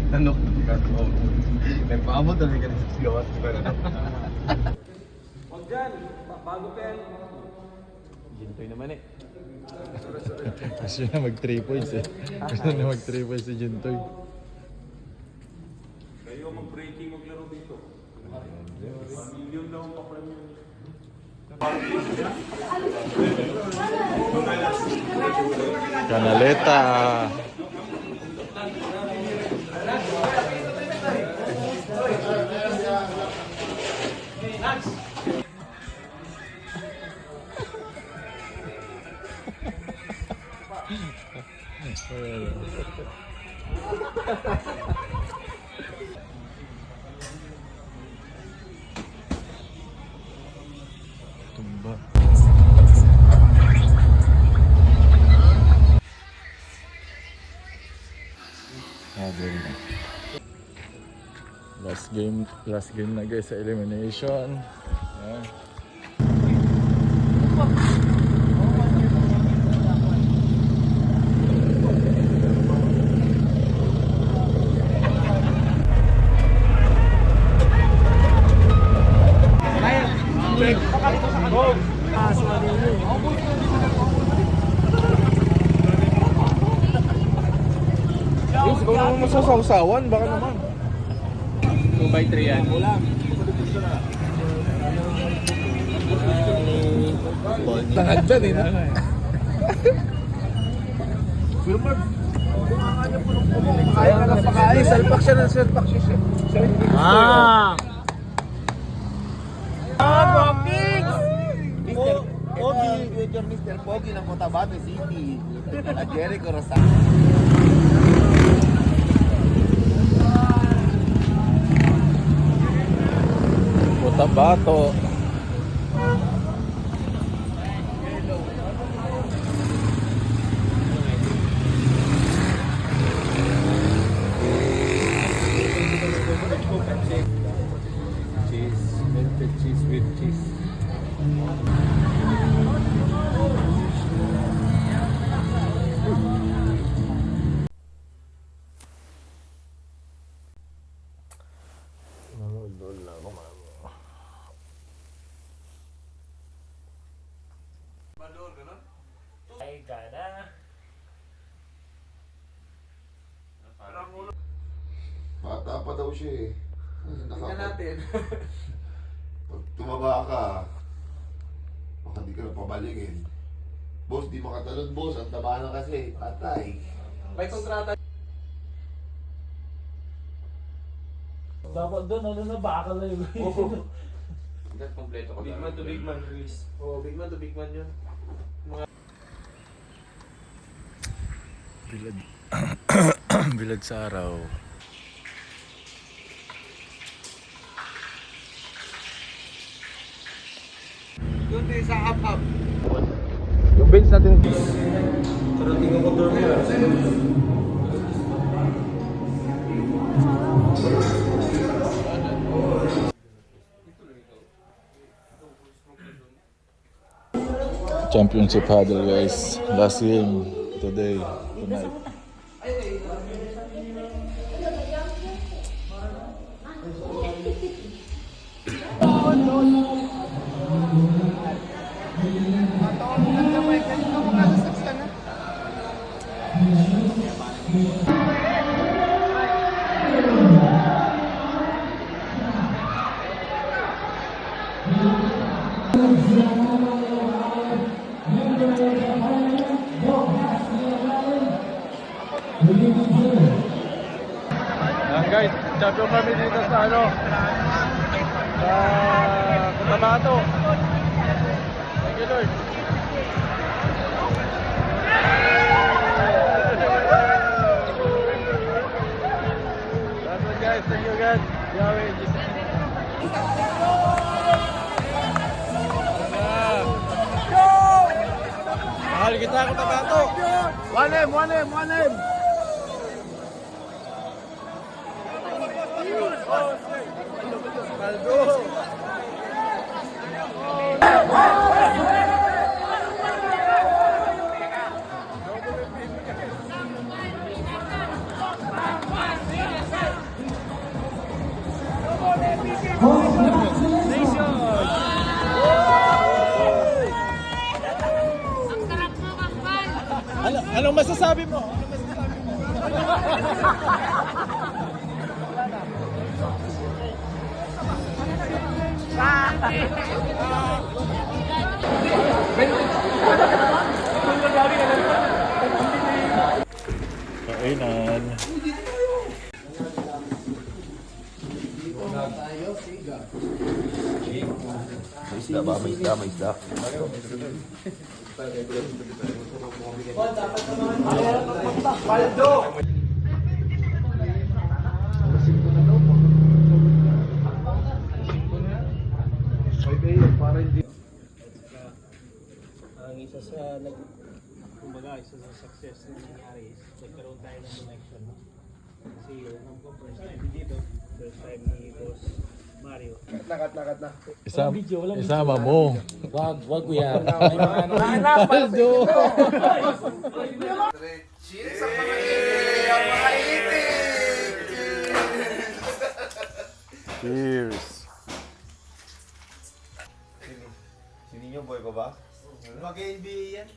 Nanok ka to. Nagpaabot na ka sa sigawan ko na. Huwag dyan, bago pa yan. Gintoy naman eh. Gusto na mag 3 points eh. Gusto na mag 3 points si Juntoy. Kayo mag-breaking maglaro dito. 1 million daw ang pa-premium. Canaleta. Tumba. Last game na guys sa elimination. Ayan. Ikaw naman masasawsawan, baka naman. 2x3 yan. Tangad dyan eh, na? Silver. Kaya ka lang pakain. Salpak siya ng salpak siya. Ah! Poggings! Pogi, your Mr. Pogi ng Cotabato City. At Jericho Rosales. Cotabato. Cheese, melted cheese with cheese. Ay, gana. Bata pa daw siya eh. Tingnan natin. Pag tumaba ka, baka di ka na pabalikin. Boss, di makatalon boss. Ang taba na kasi. Patay. May kontrata. Dapat doon, ano na, bakal na yun. Hanggang kompleto ko. Big man to big man release. Oo, big man to big man yun. Bilad. Bilad sa araw. Doon tayo sa up-up. Yung bench natin. Pero tingnan ko doon yun. Championship huddle guys. Last game today. Tonight. Yan guys, champion kami dito sa ano, sa Cotabato. Thank you Lord. That's it guys, thank you guys. Yahweh, Jesus. Mahal kita Cotabato. 1M, 1M, 1M. masasabi mo? Ano masasabi mo? Kainan. May isda ba? May isda, may isda. Ang isa sa isa sa success na nangyari is nagkaroon tayo ng connection. Kasi alam ko first time dito, first time ni Boss Mario. Isama mo. Wag kuya. Cheers sa mga itik! Ang mga itik! Cheers. Sino yung boy ko ba? Mag-NBA yan.